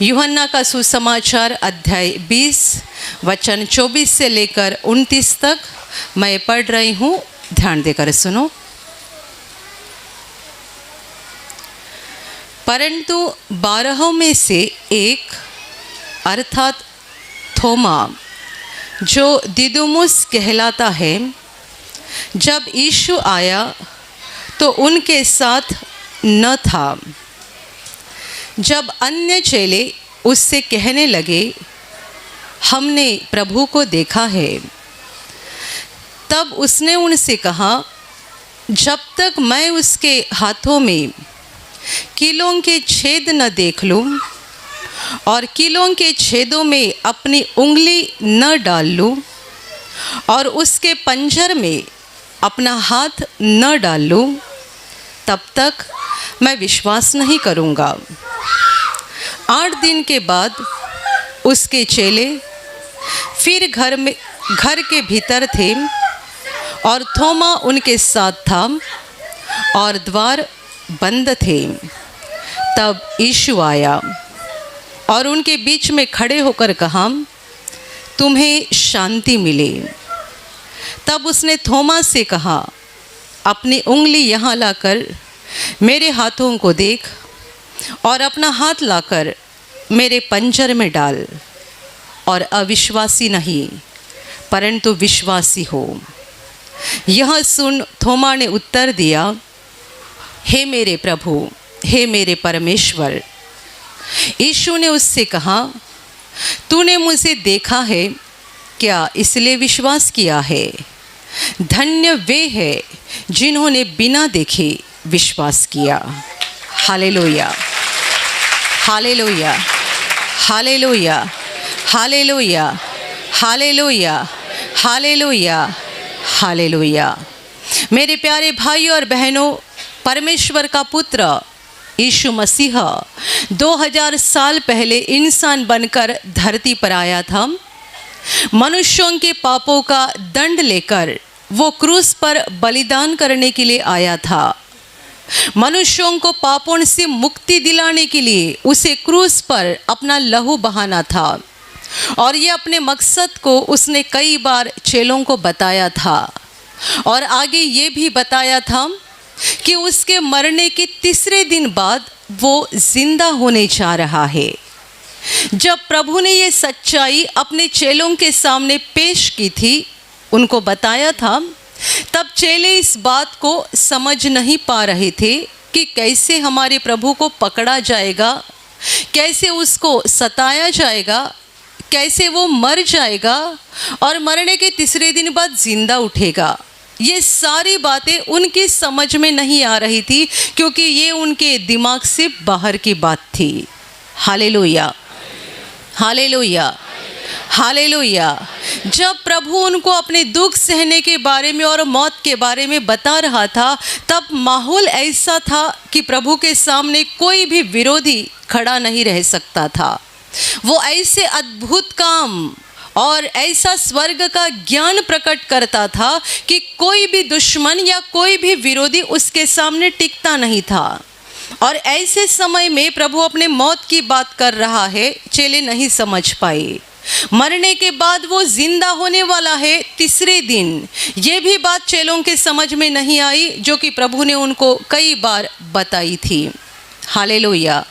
यूहन्ना का सुसमाचार अध्याय 20 वचन 24 से लेकर 29 तक मैं पढ़ रही हूँ, ध्यान देकर सुनो। परंतु 12 में से एक अर्थात थोमा, जो दिदुमुस कहलाता है, जब यीशु आया तो उनके साथ न था। जब अन्य चेले उससे कहने लगे, हमने प्रभु को देखा है, तब उसने उनसे कहा, जब तक मैं उसके हाथों में कीलों के छेद न देख लूं और कीलों के छेदों में अपनी उंगली न डाल लूं और उसके पंजर में अपना हाथ न डाल लूं, तब तक मैं विश्वास नहीं करूंगा। 8 दिन के बाद उसके चेले फिर घर के भीतर थे और थोमा उनके साथ था और द्वार बंद थे। तब यीशु आया और उनके बीच में खड़े होकर कहा, तुम्हें शांति मिले। तब उसने थोमा से कहा, अपनी उंगली यहाँ लाकर मेरे हाथों को देख और अपना हाथ लाकर मेरे पंजर में डाल और अविश्वासी नहीं परंतु विश्वासी हो। यह सुन थोमा ने उत्तर दिया, हे मेरे प्रभु, हे मेरे परमेश्वर। यीशु ने उससे कहा, तूने मुझे देखा है क्या, इसलिए विश्वास किया है? धन्य वे हैं जिन्होंने बिना देखे विश्वास किया। Hallelujah, hallelujah, hallelujah, hallelujah, hallelujah, hallelujah, hallelujah. मेरे प्यारे भाई और बहनों, परमेश्वर का पुत्र यीशु मसीह 2000 साल पहले इंसान बनकर धरती पर आया था। मनुष्यों के पापों का दंड लेकर वो क्रूस पर बलिदान करने के लिए आया था। मनुष्यों को पापों से मुक्ति दिलाने के लिए उसे क्रूस पर अपना लहू बहाना था और ये अपने मकसद को उसने कई बार चेलों को बताया था और आगे ये भी बताया था कि उसके मरने के तीसरे दिन बाद वो जिंदा होने जा रहा है। जब प्रभु ने ये सच्चाई अपने चेलों के सामने पेश की थी, उनको बताया था, तब चेले इस बात को समझ नहीं पा रहे थे कि कैसे हमारे प्रभु को पकड़ा जाएगा, कैसे उसको सताया जाएगा, कैसे वो मर जाएगा और मरने के तीसरे दिन बाद जिंदा उठेगा। ये सारी बातें उनकी समझ में नहीं आ रही थी क्योंकि ये उनके दिमाग से बाहर की बात थी। Hallelujah, hallelujah, hallelujah. जब प्रभु उनको अपने दुख सहने के बारे में और मौत के बारे में बता रहा था, तब माहौल ऐसा था कि प्रभु के सामने कोई भी विरोधी खड़ा नहीं रह सकता था। वो ऐसे अद्भुत काम और ऐसा स्वर्ग का ज्ञान प्रकट करता था कि कोई भी दुश्मन या कोई भी विरोधी उसके सामने टिकता नहीं था। और ऐसे समय में प्रभु अपने मौत की बात कर रहा है, चेले नहीं समझ पाए। मरने के बाद वो जिंदा होने वाला है तीसरे दिन, ये भी बात चेलों के समझ में नहीं आई जो कि प्रभु ने उनको कई बार बताई थी। Hallelujah,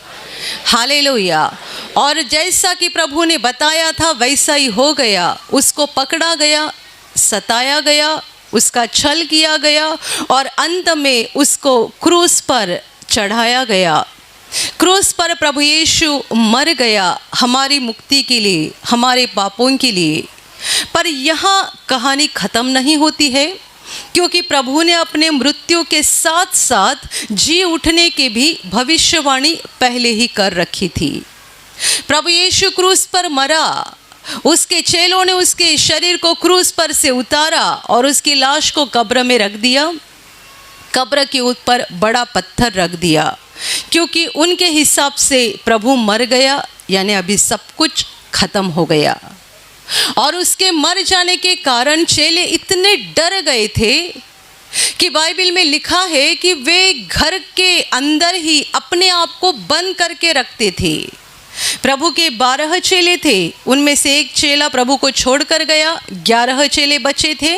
hallelujah. और जैसा कि प्रभु ने बताया था वैसा ही हो गया। उसको पकड़ा गया, सताया गया, उसका छल किया गया और अंत में उसको क्रूस पर चढ़ाया गया। क्रूस पर प्रभु यीशु मर गया हमारी मुक्ति के लिए, हमारे पापों के लिए। पर यहाँ कहानी ख़त्म नहीं होती है क्योंकि प्रभु ने अपने मृत्यु के साथ साथ जी उठने की भी भविष्यवाणी पहले ही कर रखी थी। प्रभु यीशु क्रूस पर मरा, उसके चेलों ने उसके शरीर को क्रूस पर से उतारा और उसकी लाश को कब्र में रख दिया। कब्र के ऊपर बड़ा पत्थर रख दिया क्योंकि उनके हिसाब से प्रभु मर गया, यानी अभी सब कुछ खत्म हो गया। और उसके मर जाने के कारण चेले इतने डर गए थे कि बाइबल में लिखा है कि वे घर के अंदर ही अपने आप को बंद करके रखते थे प्रभु के 12 चेले थे, उनमें से एक चेला प्रभु को छोड़कर गया, 11 चेले बचे थे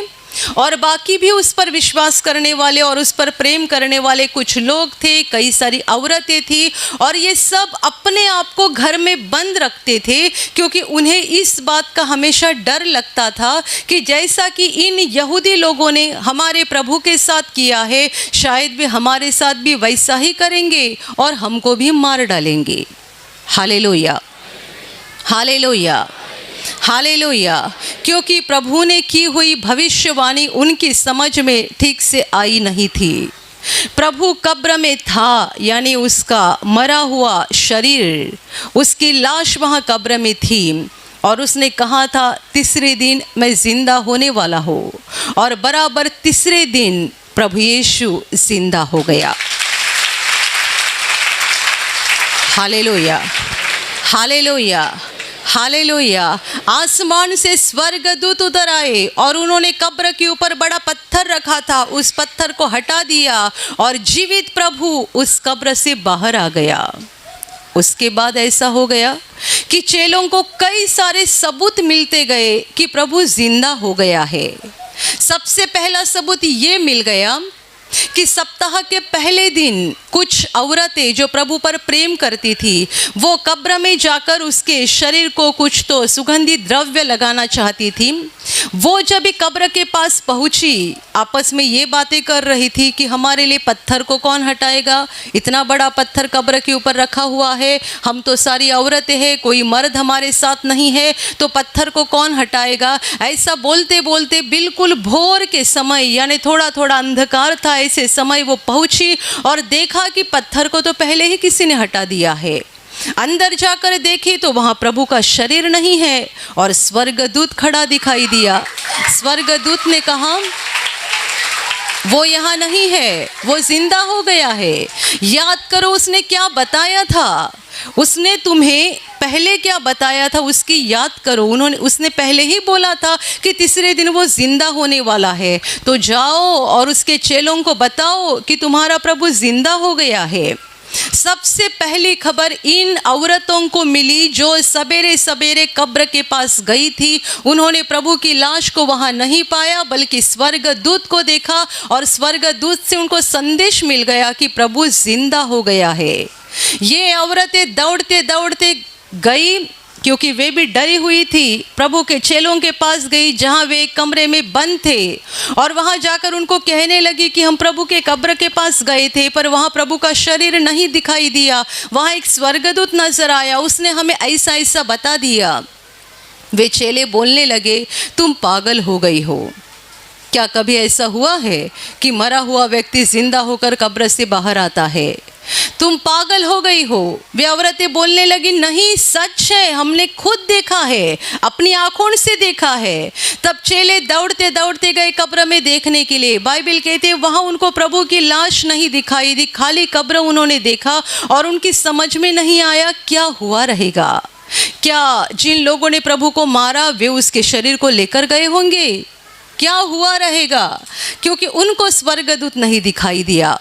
और बाकी भी उस पर विश्वास करने वाले और उस पर प्रेम करने वाले कुछ लोग थे, कई सारी औरतें थी और ये सब अपने आप को घर में बंद रखते थे क्योंकि उन्हें इस बात का हमेशा डर लगता था कि जैसा कि इन यहूदी लोगों ने हमारे प्रभु के साथ किया है, शायद वे हमारे साथ भी वैसा ही करेंगे और हमको भी मार डालेंगे। Hallelujah, hallelujah, hallelujah. क्योंकि प्रभु ने की हुई भविष्यवाणी उनकी समझ में ठीक से आई नहीं थी। प्रभु कब्र में था, यानी उसका मरा हुआ शरीर, उसकी लाश वहाँ कब्र में थी और उसने कहा था तीसरे दिन मैं जिंदा होने वाला हूँ और बराबर तीसरे दिन प्रभु यीशु जिंदा हो गया। Hallelujah, hallelujah, hallelujah. आसमान से स्वर्गदूत उतर आए और उन्होंने कब्र के ऊपर बड़ा पत्थर रखा था, उस पत्थर को हटा दिया और जीवित प्रभु उस कब्र से बाहर आ गया। उसके बाद ऐसा हो गया कि चेलों को कई सारे सबूत मिलते गए कि प्रभु जिंदा हो गया है। सबसे पहला सबूत ये मिल गया कि सप्ताह के पहले दिन कुछ औरतें जो प्रभु पर प्रेम करती थी वो कब्र में जाकर उसके शरीर को कुछ तो सुगंधित द्रव्य लगाना चाहती थी। वो जब कब्र के पास पहुंची आपस में ये बातें कर रही थी कि हमारे लिए पत्थर को कौन हटाएगा, इतना बड़ा पत्थर कब्र के ऊपर रखा हुआ है, हम तो सारी औरतें हैं, कोई मर्द हमारे साथ नहीं है, तो पत्थर को कौन हटाएगा। ऐसा बोलते बोलते बिल्कुल भोर के समय यानी थोड़ा थोड़ा अंधकार था, ऐसे समय वो पहुंची और देखा कि पत्थर को तो पहले ही किसी ने हटा दिया है। अंदर जाकर देखी तो वहां प्रभु का शरीर नहीं है और स्वर्गदूत खड़ा दिखाई दिया। स्वर्गदूत ने कहा वो यहाँ नहीं है, वो जिंदा हो गया है। याद करो उसने क्या बताया था, उसने तुम्हें पहले क्या बताया था उसकी याद करो। उसने पहले ही बोला था कि तीसरे दिन वो जिंदा होने वाला है। तो जाओ और उसके चेलों को बताओ कि तुम्हारा प्रभु जिंदा हो गया है। सबसे पहली खबर इन औरतों को मिली जो सवेरे सवेरे कब्र के पास गई थी। उन्होंने प्रभु की लाश को वहां नहीं पाया बल्कि स्वर्गदूत को देखा और स्वर्गदूत से उनको संदेश मिल गया कि प्रभु जिंदा हो गया है। ये औरतें दौड़ते दौड़ते गई क्योंकि वे भी डरी हुई थी, प्रभु के चेलों के पास गई जहां वे एक कमरे में बंद थे और वहां जाकर उनको कहने लगी कि हम प्रभु के कब्र के पास गए थे पर वहां प्रभु का शरीर नहीं दिखाई दिया, वहां एक स्वर्गदूत नजर आया, उसने हमें ऐसा ऐसा बता दिया। वे चेले बोलने लगे तुम पागल हो गई हो, क्या कभी ऐसा हुआ है कि मरा हुआ व्यक्ति जिंदा होकर कब्र से बाहर आता है? तुम पागल हो गई हो। वे औरतें बोलने लगी नहीं सच है, हमने खुद देखा है, अपनी आंखों से देखा है। तब चेले दौड़ते दौड़ते गए कब्र में देखने के लिए। बाइबल कहते हैं वहां उनको प्रभु की लाश नहीं दिखाई दी, खाली कब्र उन्होंने देखा और उनकी समझ में नहीं आया क्या हुआ रहेगा। क्या जिन लोगों ने प्रभु को मारा वे उसके शरीर को लेकर गए होंगे? क्या हुआ रहेगा? क्योंकि उनको स्वर्गदूत नहीं दिखाई दिया।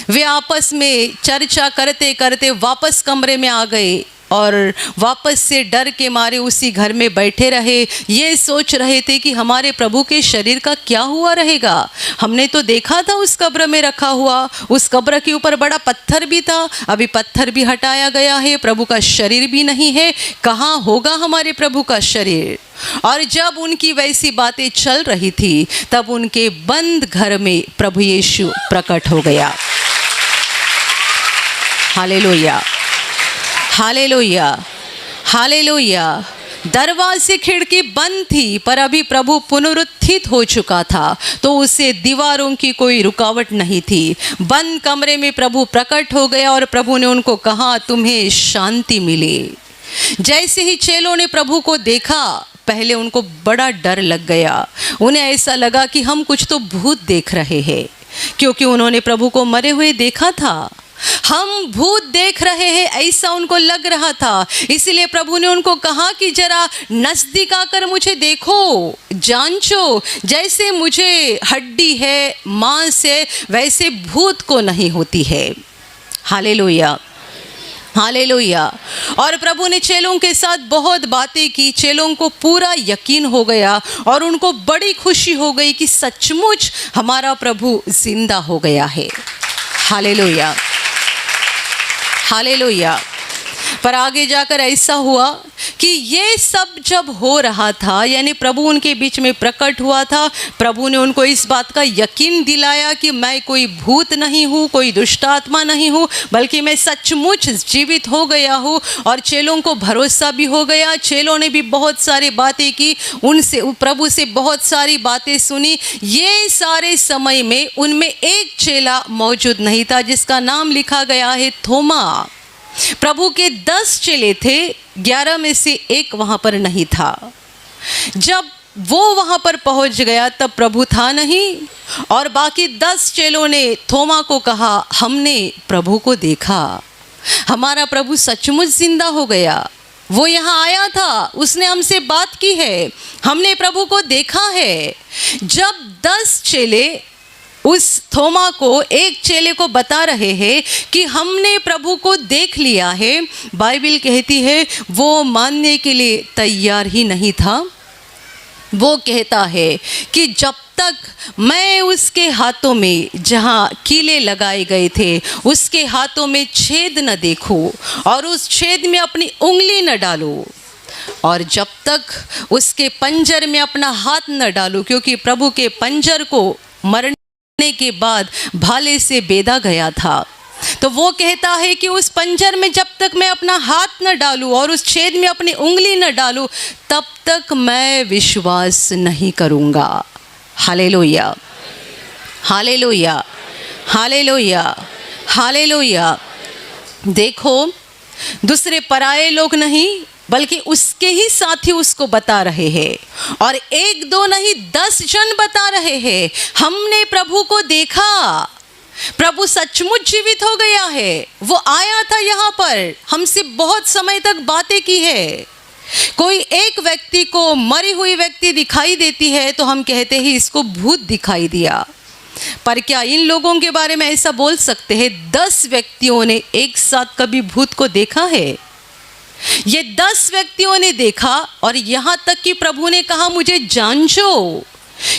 वे आपस में चर्चा करते करते वापस कमरे में आ गए और वापस से डर के मारे उसी घर में बैठे रहे। ये सोच रहे थे कि हमारे प्रभु के शरीर का क्या हुआ रहेगा। हमने तो देखा था उस कब्र में रखा हुआ, उस कब्र के ऊपर बड़ा पत्थर भी था, अभी पत्थर भी हटाया गया है, प्रभु का शरीर भी नहीं है, कहाँ होगा हमारे प्रभु का शरीर। और जब उनकी वैसी बातें चल रही थी तब उनके बंद घर में प्रभु यीशु प्रकट हो गया। Hallelujah, hallelujah, hallelujah. दरवाजे खिड़की बंद थी पर अभी प्रभु पुनरुत्थित हो चुका था तो उसे दीवारों की कोई रुकावट नहीं थी। बंद कमरे में प्रभु प्रकट हो गया और प्रभु ने उनको कहा तुम्हें शांति मिले। जैसे ही चेलों ने प्रभु को देखा पहले उनको बड़ा डर लग गया, उन्हें ऐसा लगा कि हम कुछ तो भूत देख रहे हैं क्योंकि उन्होंने प्रभु को मरे हुए देखा था। हम भूत देख रहे हैं ऐसा उनको लग रहा था। इसलिए प्रभु ने उनको कहा कि जरा नजदीक आकर मुझे देखो, जांचो, जैसे मुझे हड्डी है मांस है वैसे भूत को नहीं होती है। Hallelujah, hallelujah. और प्रभु ने चेलों के साथ बहुत बातें की, चेलों को पूरा यकीन हो गया और उनको बड़ी खुशी हो गई कि सचमुच हमारा प्रभु जिंदा हो गया है। Hallelujah, hallelujah. पर आगे जाकर ऐसा हुआ कि ये सब जब हो रहा था, यानी प्रभु उनके बीच में प्रकट हुआ था, प्रभु ने उनको इस बात का यकीन दिलाया कि मैं कोई भूत नहीं हूँ, कोई दुष्ट आत्मा नहीं हूँ, बल्कि मैं सचमुच जीवित हो गया हूँ। और चेलों को भरोसा भी हो गया। चेलों ने भी बहुत सारी बातें की, उनसे प्रभु से बहुत सारी बातें सुनी। ये सारे समय में उनमें एक चेला मौजूद नहीं था जिसका नाम लिखा गया है थोमा। प्रभु के 10 चेले थे, 11 में से एक वहाँ पर नहीं था। जब वो वहाँ पर पहुँच गया तब प्रभु था नहीं, और बाकी 10 चेलों ने थोमा को कहा, हमने प्रभु को देखा, हमारा प्रभु सचमुच जिंदा हो गया, वो यहाँ आया था, उसने हमसे बात की है, हमने प्रभु को देखा है। जब 10 चेले उस थोमा को, एक चेले को बता रहे हैं कि हमने प्रभु को देख लिया है, बाइबल कहती है वो मानने के लिए तैयार ही नहीं था। वो कहता है कि जब तक मैं उसके हाथों में, जहाँ कीले लगाए गए थे, उसके हाथों में छेद न देखूं और उस छेद में अपनी उंगली न डालूं, और जब तक उसके पंजर में अपना हाथ न डालूं, क्योंकि प्रभु के पंजर को मरने के बाद भाले से बेधा गया था, तो वो कहता है कि उस पंजर में जब तक मैं अपना हाथ न डालूं और उस छेद में अपनी उंगली न डालूं, तब तक मैं विश्वास नहीं करूंगा। Hallelujah, hallelujah, hallelujah, hallelujah. देखो, दूसरे पराये लोग नहीं बल्कि उसके ही साथी उसको बता रहे हैं, और 1 2 नहीं 10 जन बता रहे हैं, हमने प्रभु को देखा, प्रभु सचमुच जीवित हो गया है, वो आया था यहाँ पर, हमसे बहुत समय तक बातें की है। कोई एक व्यक्ति को मरी हुई व्यक्ति दिखाई देती है तो हम कहते हैं इसको भूत दिखाई दिया, पर क्या इन लोगों के बारे में ऐसा बोल सकते हैं 10 व्यक्तियों ने एक साथ कभी भूत को देखा है? ये 10 व्यक्तियों ने देखा, और यहाँ तक कि प्रभु ने कहा मुझे जांचो,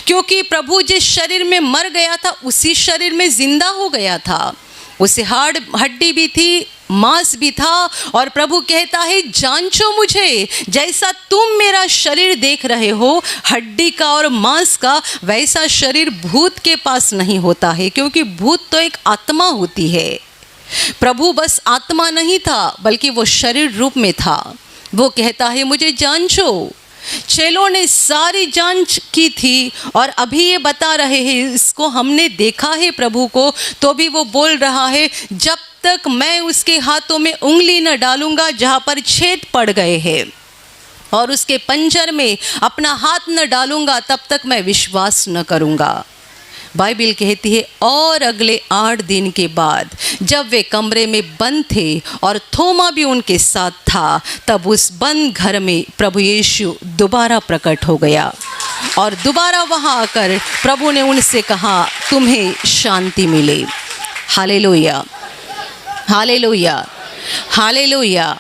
क्योंकि प्रभु जिस शरीर में मर गया था उसी शरीर में जिंदा हो गया था। उसे हड्डी भी थी, मांस भी था, और प्रभु कहता है जांचो मुझे, जैसा तुम मेरा शरीर देख रहे हो हड्डी का और मांस का, वैसा शरीर भूत के पास नहीं होता है, क्योंकि भूत तो एक आत्मा होती है। प्रभु बस आत्मा नहीं था बल्कि वो शरीर रूप में था। वो कहता है मुझे जांचो। चेलों ने सारी जांच की थी और अभी ये बता रहे हैं इसको हमने देखा है प्रभु को, तो भी वो बोल रहा है जब तक मैं उसके हाथों में उंगली न डालूंगा जहाँ पर छेद पड़ गए हैं, और उसके पंजर में अपना हाथ न डालूंगा, तब तक मैं विश्वास न करूंगा। बाइबल कहती है और अगले 8 दिन के बाद जब वे कमरे में बंद थे और थोमा भी उनके साथ था, तब उस बंद घर में प्रभु यीशु दोबारा प्रकट हो गया, और दोबारा वहाँ आकर प्रभु ने उनसे कहा तुम्हें शांति मिले। Hallelujah, hallelujah, hallelujah,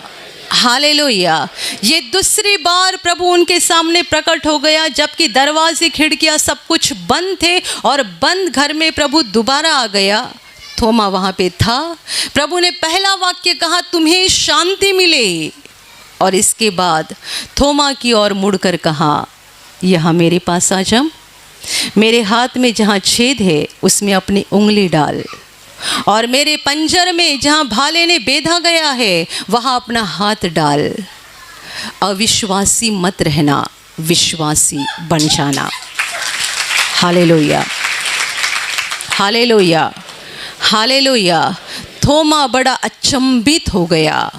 hallelujah. ये दूसरी बार प्रभु उनके सामने प्रकट हो गया, जबकि दरवाजे खिड़कियां सब कुछ बंद थे, और बंद घर में प्रभु दोबारा आ गया। थोमा वहाँ पे था। प्रभु ने पहला वाक्य कहा तुम्हें शांति मिले, और इसके बाद थोमा की ओर मुड़कर कहा यहाँ मेरे पास आ जा, मेरे हाथ में जहाँ छेद है उसमें अपनी उंगली डाल, और मेरे पंजर में जहाँ भाले ने बेधा गया है वहाँ अपना हाथ डाल। अविश्वासी मत रहना, विश्वासी बन जाना। Hallelujah, hallelujah, hallelujah. थोमा बड़ा अचंभित हो गया।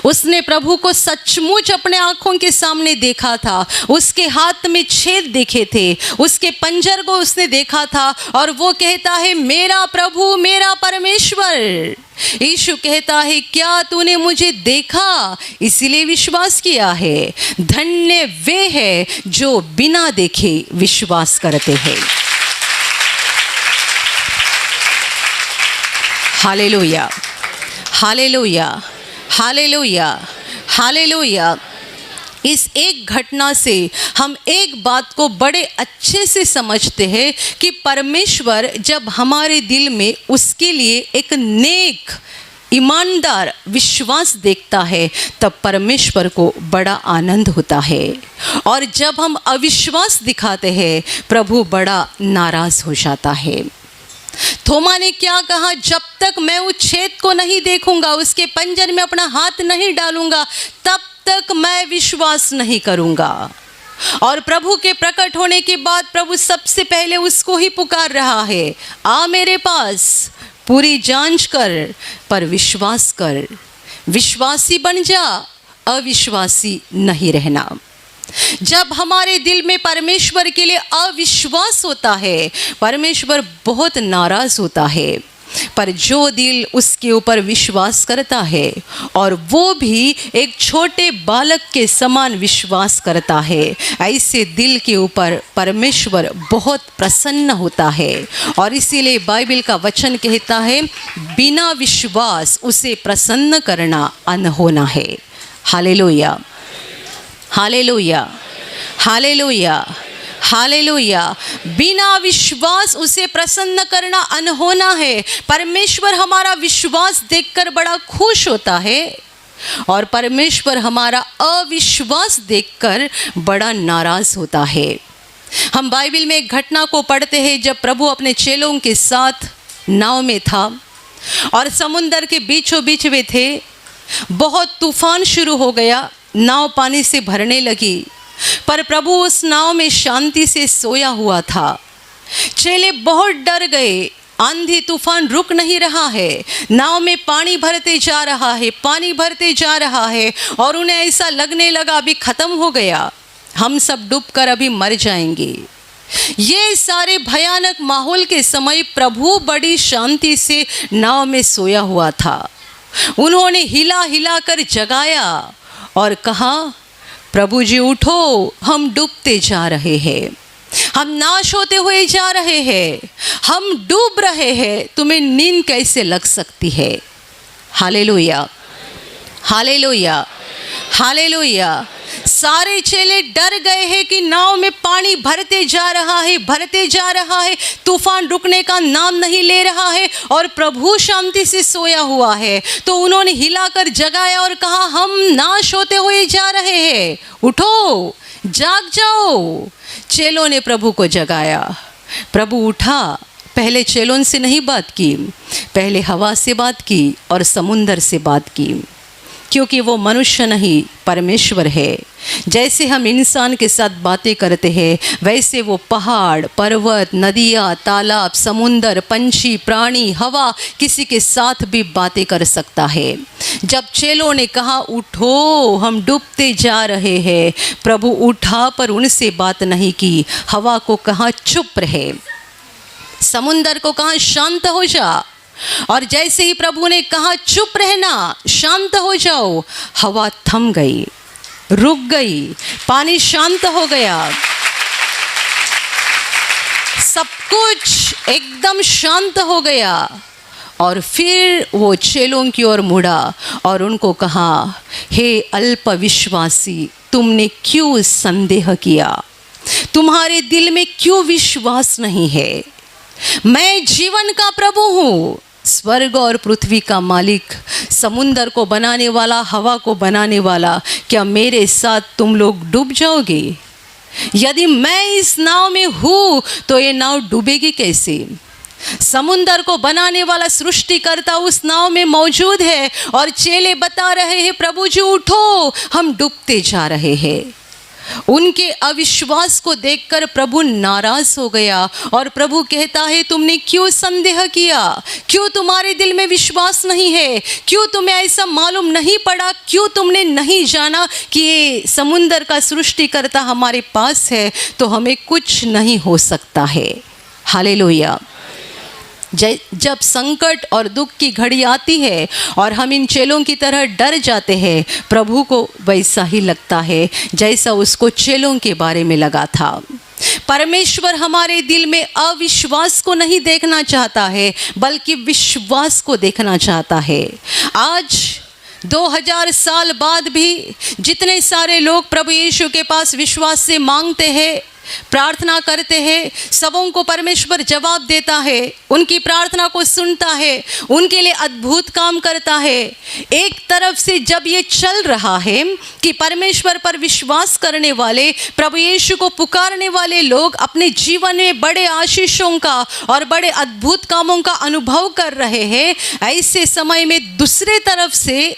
उसने प्रभु को सचमुच अपने आंखों के सामने देखा था, उसके हाथ में छेद देखे थे, उसके पंजर को उसने देखा था, और वो कहता है मेरा प्रभु, मेरा परमेश्वर। यीशु कहता है क्या तूने मुझे देखा इसीलिए विश्वास किया है? धन्य वे हैं जो बिना देखे विश्वास करते हैं। Hallelujah, hallelujah, hallelujah, hallelujah. इस एक घटना से हम एक बात को बड़े अच्छे से समझते हैं कि परमेश्वर जब हमारे दिल में उसके लिए एक नेक ईमानदार विश्वास देखता है तब परमेश्वर को बड़ा आनंद होता है, और जब हम अविश्वास दिखाते हैं प्रभु बड़ा नाराज हो जाता है। थोमा ने क्या कहा, जब तक मैं उस छेद को नहीं देखूंगा, उसके पंजर में अपना हाथ नहीं डालूंगा, तब तक मैं विश्वास नहीं करूंगा। और प्रभु के प्रकट होने के बाद प्रभु सबसे पहले उसको ही पुकार रहा है, आ मेरे पास, पूरी जांच कर पर विश्वास कर, विश्वासी बन जा, अविश्वासी नहीं रहना। जब हमारे दिल में परमेश्वर के लिए अविश्वास होता है परमेश्वर बहुत नाराज होता है, पर जो दिल उसके ऊपर विश्वास करता है और वो भी एक छोटे बालक के समान विश्वास करता है, ऐसे दिल के ऊपर परमेश्वर बहुत प्रसन्न होता है। और इसीलिए बाइबल का वचन कहता है, बिना विश्वास उसे प्रसन्न करना अनहोना है। Hallelujah, hallelujah, hallelujah, hallelujah. बिना विश्वास उसे प्रसन्न करना अनहोना है। परमेश्वर हमारा विश्वास देखकर बड़ा खुश होता है और परमेश्वर हमारा अविश्वास देखकर बड़ा नाराज होता है। हम बाइबल में एक घटना को पढ़ते हैं जब प्रभु अपने चेलों के साथ नाव में था और समुंदर के बीचों बीच वे थे। बहुत तूफान शुरू हो गया, नाव पानी से भरने लगी, पर प्रभु उस नाव में शांति से सोया हुआ था। चेले बहुत डर गए, आंधी तूफान रुक नहीं रहा है, नाव में पानी भरते जा रहा है, पानी भरते जा रहा है और उन्हें ऐसा लगने लगा अभी खत्म हो गया, हम सब डूबकर अभी मर जाएंगे। ये सारे भयानक माहौल के समय प्रभु बड़ी शांति से नाव में सोया हुआ था। उन्होंने हिला हिला कर जगाया और कहा, प्रभु जी उठो, हम डूबते जा रहे हैं, हम नाश होते हुए जा रहे हैं, हम डूब रहे हैं, तुम्हें नींद कैसे लग सकती है। Hallelujah, hallelujah, hallelujah. सारे चेले डर गए हैं कि नाव में पानी भरते जा रहा है, भरते जा रहा है, तूफान रुकने का नाम नहीं ले रहा है और प्रभु शांति से सोया हुआ है। तो उन्होंने हिलाकर जगाया और कहा, हम नाश होते हुए जा रहे हैं, उठो, जाग जाओ। चेलों ने प्रभु को जगाया, प्रभु उठा। पहले चेलों से नहीं बात की, पहले हवा से बात की और समुंदर से बात की, क्योंकि वो मनुष्य नहीं परमेश्वर है। जैसे हम इंसान के साथ बातें करते हैं वैसे वो पहाड़, पर्वत, नदियाँ, तालाब, समुंदर, पंछी, प्राणी, हवा किसी के साथ भी बातें कर सकता है। जब चेलों ने कहा उठो, हम डूबते जा रहे हैं, प्रभु उठा पर उनसे बात नहीं की। हवा को कहा चुप रहे, समुंदर को कहा शांत हो जा, और जैसे ही प्रभु ने कहा चुप रहना, शांत हो जाओ, हवा थम गई, रुक गई, पानी शांत हो गया, सब कुछ एकदम शांत हो गया। और फिर वो चेलों की ओर मुड़ा और उनको कहा, हे अल्प विश्वासी, तुमने क्यों संदेह किया? तुम्हारे दिल में क्यों विश्वास नहीं है? मैं जीवन का प्रभु हूँ, स्वर्ग और पृथ्वी का मालिक, समुंदर को बनाने वाला, हवा को बनाने वाला। क्या मेरे साथ तुम लोग डूब जाओगे? यदि मैं इस नाव में हूँ तो ये नाव डूबेगी कैसे? समुंदर को बनाने वाला सृष्टिकर्ता उस नाव में मौजूद है और चेले बता रहे हैं, प्रभु जी उठो, हम डूबते जा रहे हैं। उनके अविश्वास को देखकर प्रभु नाराज हो गया और प्रभु कहता है, तुमने क्यों संदेह किया? क्यों तुम्हारे दिल में विश्वास नहीं है? क्यों तुम्हें ऐसा मालूम नहीं पड़ा? क्यों तुमने नहीं जाना कि ये समुंदर का सृष्टिकर्ता हमारे पास है तो हमें कुछ नहीं हो सकता है। हालेलुया। जब संकट और दुख की घड़ी आती है और हम इन चेलों की तरह डर जाते हैं, प्रभु को वैसा ही लगता है जैसा उसको चेलों के बारे में लगा था। परमेश्वर हमारे दिल में अविश्वास को नहीं देखना चाहता है बल्कि विश्वास को देखना चाहता है। आज 2000 साल बाद भी जितने सारे लोग प्रभु यीशु के पास विश्वास से मांगते हैं, प्रार्थना करते हैं, सबों को परमेश्वर जवाब देता है, उनकी प्रार्थना को सुनता है, उनके लिए अद्भुत काम करता है। एक तरफ से जब ये चल रहा है कि परमेश्वर पर विश्वास करने वाले, प्रभु यीशु को पुकारने वाले लोग अपने जीवन में बड़े आशीषों का और बड़े अद्भुत कामों का अनुभव कर रहे हैं, ऐसे समय में दूसरे तरफ से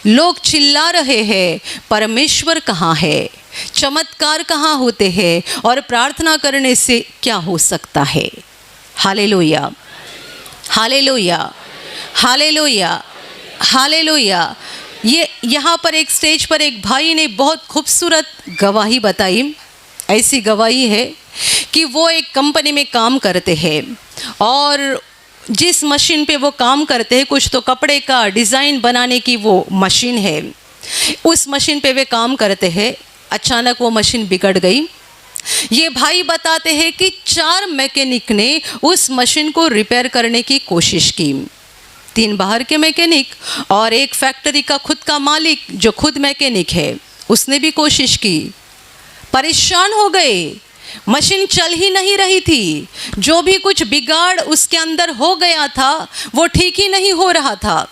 लोग चिल्ला रहे हैं, परमेश्वर कहाँ है, चमत्कार कहाँ होते हैं और प्रार्थना करने से क्या हो सकता है। Hallelujah, hallelujah, hallelujah, hallelujah. ये यहाँ पर एक स्टेज पर एक भाई ने बहुत खूबसूरत गवाही बताई। ऐसी गवाही है कि वो एक कंपनी में काम करते हैं और जिस मशीन पे वो काम करते हैं, कुछ तो कपड़े का डिज़ाइन बनाने की वो मशीन है, उस मशीन पे वे काम करते हैं। अचानक वो मशीन बिगड़ गई। ये भाई बताते हैं कि 4 मैकेनिक ने उस मशीन को रिपेयर करने की कोशिश की। 3 बाहर के मैकेनिक और एक फैक्ट्री का खुद का मालिक जो खुद मैकेनिक है, उसने भी कोशिश की। परेशान हो गए, मशीन चल ही नहीं रही थी। जो भी कुछ बिगाड़ उसके अंदर हो गया था वो ठीक ही नहीं हो रहा था।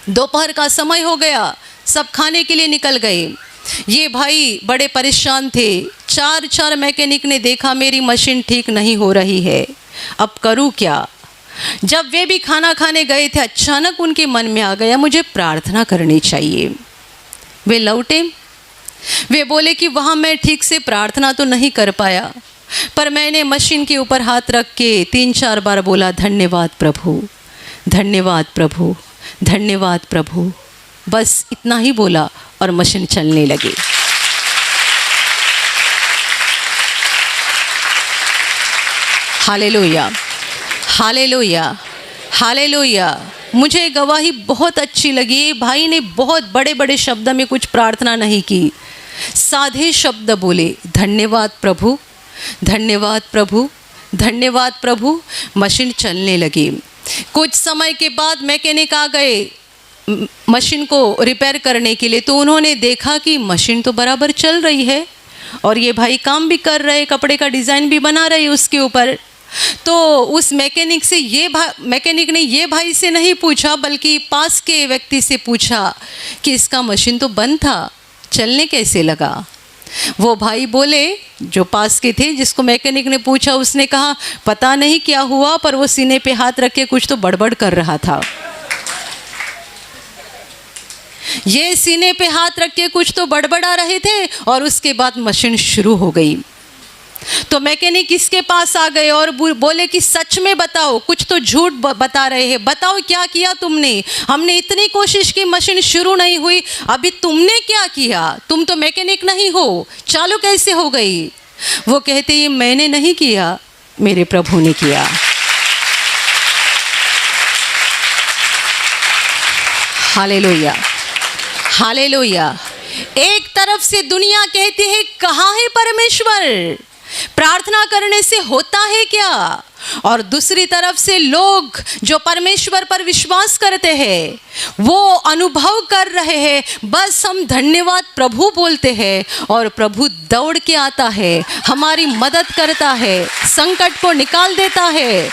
दोपहर का समय हो गया, सब खाने के लिए निकल गए। ये भाई बड़े परेशान थे। 4 मैकेनिक ने देखा मेरी मशीन ठीक नहीं हो रही है, अब करूँ क्या। जब वे भी खाना खाने गए थे, अचानक उनके मन में आ गया मुझे प्रार्थना करनी चाहिए। वे लौटे, वे बोले कि वहाँ मैं ठीक से प्रार्थना तो नहीं कर पाया, पर मैंने मशीन के ऊपर हाथ रख के 3-4 बार बोला, धन्यवाद प्रभु, धन्यवाद प्रभु, धन्यवाद प्रभु। बस इतना ही बोला और मशीन चलने लगी। Hallelujah, hallelujah, hallelujah. मुझे गवाही बहुत अच्छी लगी। भाई ने बहुत बड़े बड़े शब्द में कुछ प्रार्थना नहीं की, साधे शब्द बोले, धन्यवाद प्रभु, धन्यवाद प्रभु, धन्यवाद प्रभु। मशीन चलने लगी। कुछ समय के बाद मैकेनिक आ गए मशीन को रिपेयर करने के लिए, तो उन्होंने देखा कि मशीन तो बराबर चल रही है और ये भाई काम भी कर रहे, कपड़े का डिज़ाइन भी बना रहे उसके ऊपर। तो उस मैकेनिक ने ये भाई से नहीं पूछा, बल्कि पास के व्यक्ति से पूछा कि इसका मशीन तो बंद था, चलने कैसे लगा। वो भाई बोले, जो पास के थे, जिसको मैकेनिक ने पूछा, उसने कहा पता नहीं क्या हुआ, पर वो सीने पे हाथ रख के कुछ तो बड़बड़ कर रहा था। ये सीने पे हाथ रख के कुछ तो बड़बड़ा रहे थे और उसके बाद मशीन शुरू हो गई। तो मैकेनिक इसके पास आ गए और बोले कि सच में बताओ, कुछ तो झूठ बता रहे हैं, बताओ क्या किया तुमने। हमने इतनी कोशिश की, मशीन शुरू नहीं हुई, अभी तुमने क्या किया, तुम तो मैकेनिक नहीं हो, चालू कैसे हो गई। वो कहते ये मैंने नहीं किया, मेरे प्रभु ने किया। Hallelujah, hallelujah. एक तरफ से दुनिया कहती है कहाँ है परमेश्वर, प्रार्थना करने से होता है क्या, और दूसरी तरफ से लोग जो परमेश्वर पर विश्वास करते हैं वो अनुभव कर रहे हैं, बस हम धन्यवाद प्रभु बोलते हैं और प्रभु दौड़ के आता है, हमारी मदद करता है, संकट को निकाल देता है,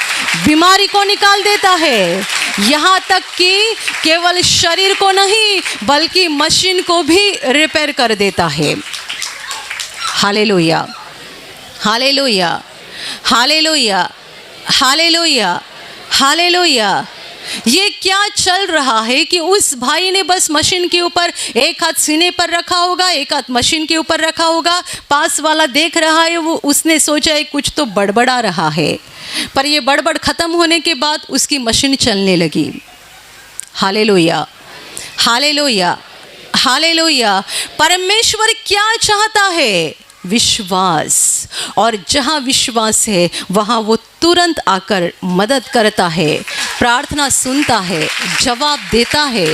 बीमारी को निकाल देता है, यहाँ तक कि केवल शरीर को नहीं बल्कि मशीन को भी रिपेयर कर देता है। Hallelujah, hallelujah, hallelujah, hallelujah, hallelujah. ये क्या चल रहा है कि उस भाई ने बस मशीन के ऊपर एक हाथ सीने पर रखा होगा, एक हाथ मशीन के ऊपर रखा होगा, पास वाला देख रहा है, वो उसने सोचा है कुछ तो बड़बड़ा रहा है, पर ये बड़बड़ खत्म होने के बाद उसकी मशीन चलने लगी। Hallelujah, hallelujah, hallelujah. परमेश्वर क्या चाहता है, विश्वास, और जहाँ विश्वास है वहाँ वो तुरंत आकर मदद करता है, प्रार्थना सुनता है, जवाब देता है।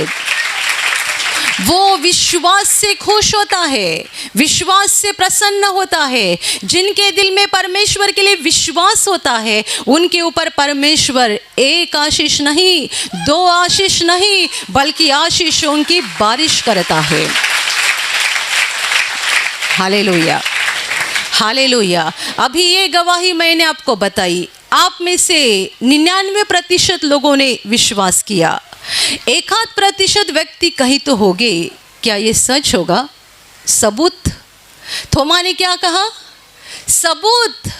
वो विश्वास से खुश होता है, विश्वास से प्रसन्न होता है। जिनके दिल में परमेश्वर के लिए विश्वास होता है, उनके ऊपर परमेश्वर एक आशीष नहीं, दो आशीष नहीं, बल्कि आशीषों की बारिश करता है। Hallelujah, hallelujah. अभी ये गवाही मैंने आपको बताई, आप में से 99% लोगों ने विश्वास किया, 1% व्यक्ति कहीं तो होंगे। क्या ये सच होगा? सबूत। थोमा ने क्या कहा? सबूत।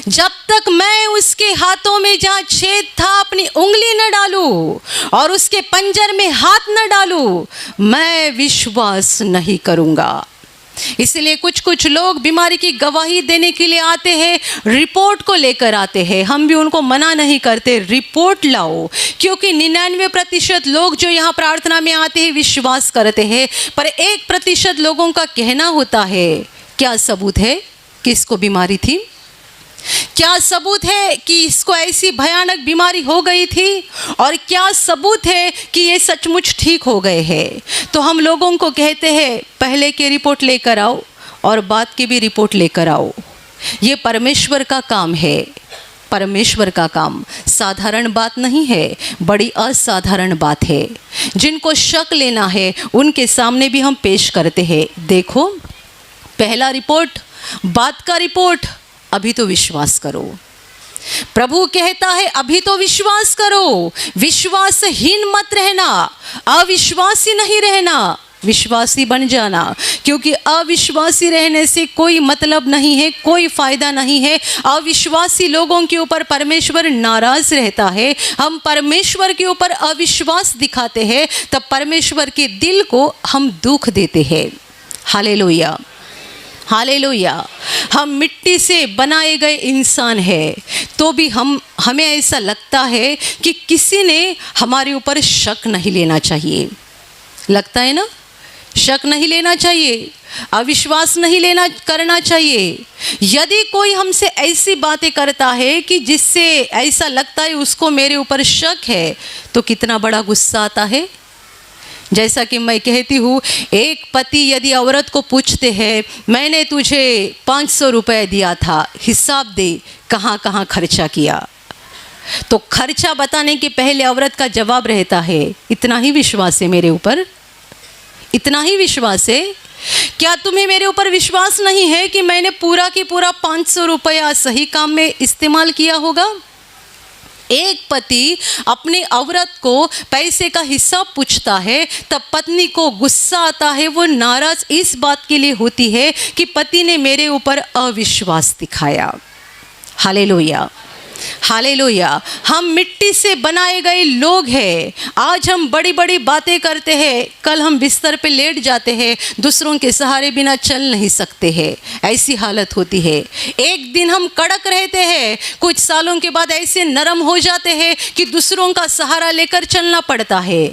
जब तक मैं उसके हाथों में जहाँ छेद था अपनी उंगली न डालूं और उसके पंजर में हाथ न डालूं, मैं विश्वास नहीं करूँगा। इसलिए कुछ लोग बीमारी की गवाही देने के लिए आते हैं, रिपोर्ट को लेकर आते हैं। हम भी उनको मना नहीं करते, रिपोर्ट लाओ, क्योंकि 99% लोग जो यहाँ प्रार्थना में आते हैं विश्वास करते हैं, पर 1% लोगों का कहना होता है। क्या सबूत है कि इसको बीमारी थी? क्या सबूत है कि इसको ऐसी भयानक बीमारी हो गई थी? और क्या सबूत है कि ये सचमुच ठीक हो गए हैं? तो हम लोगों को कहते हैं पहले की रिपोर्ट लेकर आओ और बाद की भी रिपोर्ट लेकर आओ। ये परमेश्वर का काम है, परमेश्वर का काम। साधारण बात नहीं है, बड़ी असाधारण बात है। जिनको शक लेना है उनके सामने भी हम पेश करते हैं। देखो, पहला रिपोर्ट, बाद का रिपोर्ट, अभी तो विश्वास करो। प्रभु कहता है अभी तो विश्वास करो, विश्वासहीन मत रहना, अविश्वासी नहीं रहना, विश्वासी बन जाना। क्योंकि अविश्वासी रहने से कोई मतलब नहीं है, कोई फायदा नहीं है। अविश्वासी लोगों के ऊपर परमेश्वर नाराज रहता है। हम परमेश्वर के ऊपर अविश्वास दिखाते हैं तब परमेश्वर के दिल को हम दुख देते हैं। Hallelujah, hallelujah. हम मिट्टी से बनाए गए इंसान हैं, तो भी हमें ऐसा लगता है कि किसी ने हमारे ऊपर शक नहीं लेना चाहिए। लगता है ना? शक नहीं लेना चाहिए, अविश्वास नहीं करना चाहिए। यदि कोई हमसे ऐसी बातें करता है कि जिससे ऐसा लगता है उसको मेरे ऊपर शक है, तो कितना बड़ा गुस्सा आता है। जैसा कि मैं कहती हूँ, एक पति यदि औरत को पूछते हैं मैंने तुझे 500 रुपये दिया था, हिसाब दे कहाँ कहाँ खर्चा किया, तो खर्चा बताने के पहले औरत का जवाब रहता है इतना ही विश्वास है मेरे ऊपर, इतना ही विश्वास है। क्या तुम्हें मेरे ऊपर विश्वास नहीं है कि मैंने पूरा की पूरा 500 रुपया सही काम में इस्तेमाल किया होगा? एक पति अपनी औरत को पैसे का हिसाब पूछता है, तब पत्नी को गुस्सा आता है। वो नाराज इस बात के लिए होती है कि पति ने मेरे ऊपर अविश्वास दिखाया। Hallelujah, hallelujah. हम मिट्टी से बनाए गए लोग हैं। आज हम बड़ी बड़ी बातें करते हैं, कल हम बिस्तर पे लेट जाते हैं, दूसरों के सहारे बिना चल नहीं सकते हैं, ऐसी हालत होती है। एक दिन हम कड़क रहते हैं, कुछ सालों के बाद ऐसे नरम हो जाते हैं कि दूसरों का सहारा लेकर चलना पड़ता है।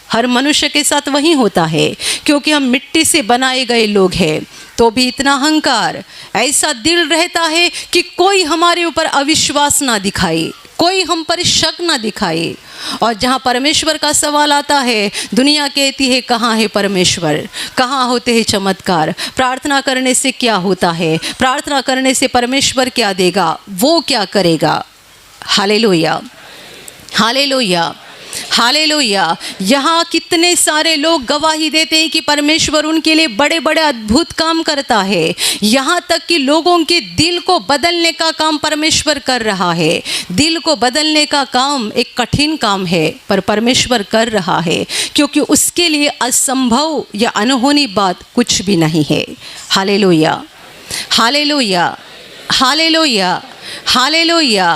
हर मनुष्य के साथ वही होता है, क्योंकि हम मिट्टी से बनाए गए लोग हैं। तो भी इतना अहंकार, ऐसा दिल रहता है कि कोई हमारे ऊपर अविश्वास ना दिखाए, कोई हम पर शक ना दिखाए। और जहाँ परमेश्वर का सवाल आता है, दुनिया कहती है कहाँ है परमेश्वर, कहाँ होते हैं चमत्कार, प्रार्थना करने से क्या होता है, प्रार्थना करने से परमेश्वर क्या देगा, वो क्या करेगा। Hallelujah, hallelujah, hallelujah. यहाँ कितने सारे लोग गवाही देते हैं कि परमेश्वर उनके लिए बड़े बड़े अद्भुत काम करता है। यहाँ तक कि लोगों के दिल को बदलने का काम परमेश्वर कर रहा है। दिल को बदलने का काम एक कठिन काम है, पर परमेश्वर कर रहा है, क्योंकि उसके लिए असंभव या अनहोनी बात कुछ भी नहीं है। Hallelujah, hallelujah, hallelujah, hallelujah.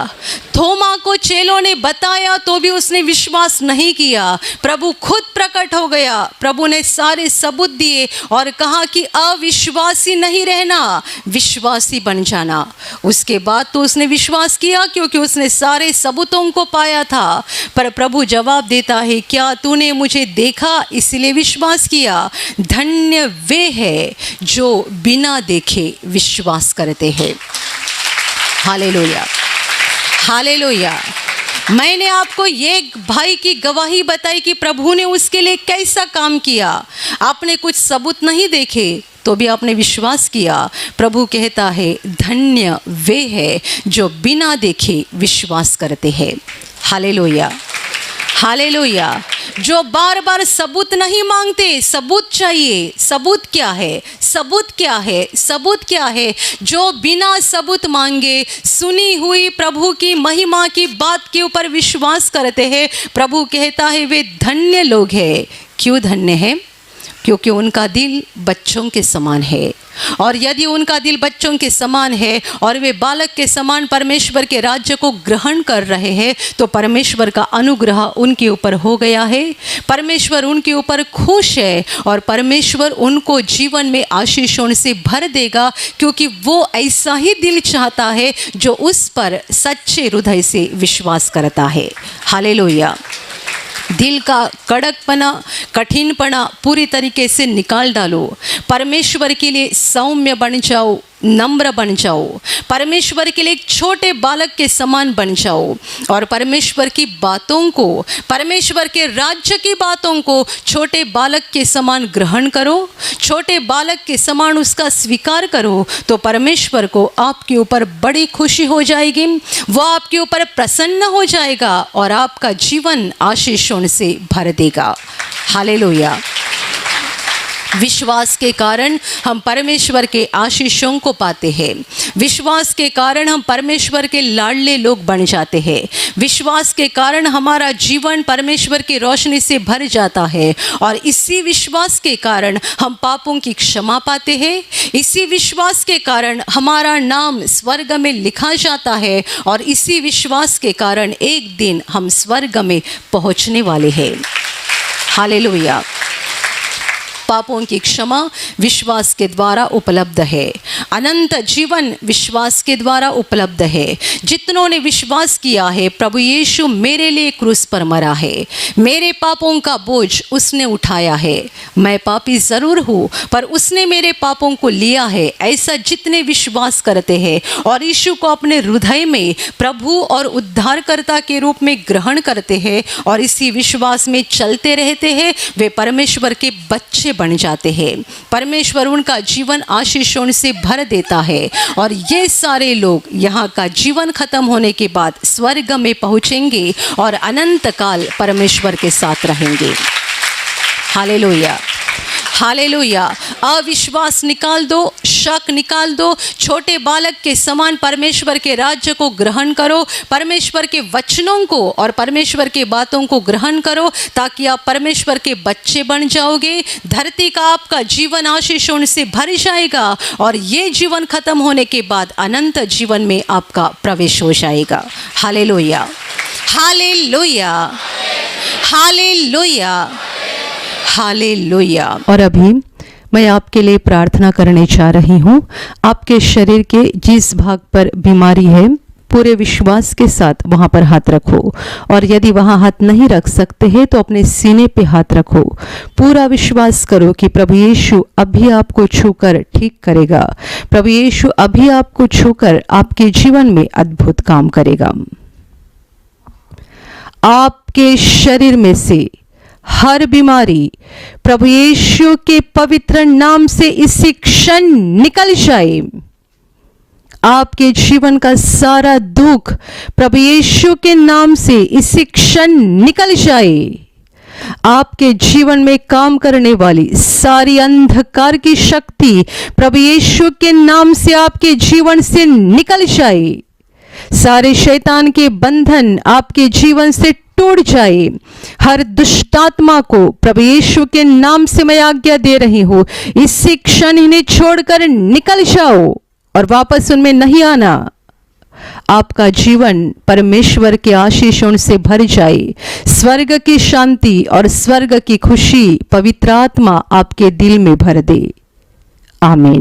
थोमा को चेलों ने बताया तो भी उसने विश्वास नहीं किया। प्रभु खुद प्रकट हो गया, प्रभु ने सारे सबूत दिए और कहा कि अविश्वासी नहीं रहना, विश्वासी बन जाना। उसके बाद तो उसने विश्वास किया, क्योंकि उसने सारे सबूतों को पाया था। पर प्रभु जवाब देता है, क्या तूने मुझे देखा इसलिए विश्वास किया? धन्य वे है जो बिना देखे विश्वास करते हैं। Hallelujah, hallelujah. मैंने आपको एक भाई की गवाही बताई कि प्रभु ने उसके लिए कैसा काम किया। आपने कुछ सबूत नहीं देखे तो भी आपने विश्वास किया। प्रभु कहता है धन्य वे हैं जो बिना देखे विश्वास करते हैं। Hallelujah, hallelujah. जो बार बार सबूत नहीं मांगते, सबूत चाहिए। सबूत क्या है? सबूत क्या है? सबूत क्या है? जो बिना सबूत मांगे सुनी हुई प्रभु की महिमा की बात के ऊपर विश्वास करते हैं, प्रभु कहता है वे धन्य लोग हैं। क्यों धन्य है? क्योंकि उनका दिल बच्चों के समान है। और यदि उनका दिल बच्चों के समान है और वे बालक के समान परमेश्वर के राज्य को ग्रहण कर रहे हैं, तो परमेश्वर का अनुग्रह उनके ऊपर हो गया है। परमेश्वर उनके ऊपर खुश है और परमेश्वर उनको जीवन में आशीषों से भर देगा, क्योंकि वो ऐसा ही दिल चाहता है जो उस पर सच्चे हृदय से विश्वास करता है। हालेलुया। दिल का कड़कपना, कठिनपना पूरी तरीके से निकाल डालो। परमेश्वर के लिए सौम्य बन जाओ, नम्र बन जाओ। परमेश्वर के लिए एक छोटे बालक के समान बन जाओ और परमेश्वर की बातों को, परमेश्वर के राज्य की बातों को छोटे बालक के समान ग्रहण करो। छोटे बालक के समान उसका स्वीकार करो तो परमेश्वर को आपके ऊपर बड़ी खुशी हो जाएगी। वो आपके ऊपर प्रसन्न हो जाएगा और आपका जीवन आशीषों से भर देगा। हालेलुया। विश्वास के कारण हम परमेश्वर के आशीषों को पाते हैं। विश्वास के कारण हम परमेश्वर के लाडले लोग बन जाते हैं। विश्वास के कारण हमारा जीवन परमेश्वर की रोशनी से भर जाता है और इसी विश्वास के कारण हम पापों की क्षमा पाते हैं। इसी विश्वास के कारण हमारा नाम स्वर्ग में लिखा जाता है और इसी विश्वास के कारण एक दिन हम स्वर्ग में पहुंचने वाले हैं। हालेलुया। पापों की क्षमा विश्वास के द्वारा उपलब्ध है। अनंत जीवन विश्वास के द्वारा उपलब्ध है। जितनों ने विश्वास किया है प्रभु यीशु मेरे लिए क्रूस पर मरा है, मेरे पापों का बोझ उसने उठाया है। मैं पापी ज़रूर हूँ पर उसने मेरे पापों को लिया है, ऐसा जितने विश्वास करते हैं और यीशु को अपने हृदय में प्रभु और उद्धारकर्ता के रूप में ग्रहण करते हैं और इसी विश्वास में चलते रहते हैं, वे परमेश्वर के बच्चे बन जाते हैं। परमेश्वर उनका जीवन आशीषों से भर देता है और ये सारे लोग यहाँ का जीवन खत्म होने के बाद स्वर्ग में पहुँचेंगे और अनंत काल परमेश्वर के साथ रहेंगे। Hallelujah, hallelujah. अविश्वास निकाल दो, शक निकाल दो। छोटे बालक के समान परमेश्वर के राज्य को ग्रहण करो, परमेश्वर के वचनों को और परमेश्वर के बातों को ग्रहण करो ताकि आप परमेश्वर के बच्चे बन जाओगे। धरती का आपका जीवन आशीषों से भर जाएगा और ये जीवन खत्म होने के बाद अनंत जीवन में आपका प्रवेश हो जाएगा। Hallelujah, hallelujah, hallelujah, hallelujah. और अभी मैं आपके लिए प्रार्थना करने जा रही हूँ। आपके शरीर के जिस भाग पर बीमारी है पूरे विश्वास के साथ वहाँ पर हाथ रखो और यदि वहाँ हाथ नहीं रख सकते हैं तो अपने सीने पे हाथ रखो। पूरा विश्वास करो कि प्रभु यीशु अभी आपको छूकर ठीक करेगा। प्रभु यीशु अभी आपको छूकर आपके जीवन में अद्भुत काम करेगा। आपके शरीर में से हर बीमारी प्रभु यीशु के पवित्र नाम से इसी क्षण निकल जाए। आपके जीवन का सारा दुख प्रभु यीशु के नाम से इसी क्षण निकल जाए। आपके जीवन में काम करने वाली सारी अंधकार की शक्ति प्रभु यीशु के नाम से आपके जीवन से निकल जाए। सारे शैतान के बंधन आपके जीवन से टूट जाए। हर दुष्टात्मा को प्रभु यीशु के नाम से मैं आज्ञा दे रही हूँ, इसी क्षण इन्हें छोड़कर निकल जाओ और वापस उनमें नहीं आना। आपका जीवन परमेश्वर के आशीषों से भर जाए। स्वर्ग की शांति और स्वर्ग की खुशी पवित्र आत्मा आपके दिल में भर दे। आमीन।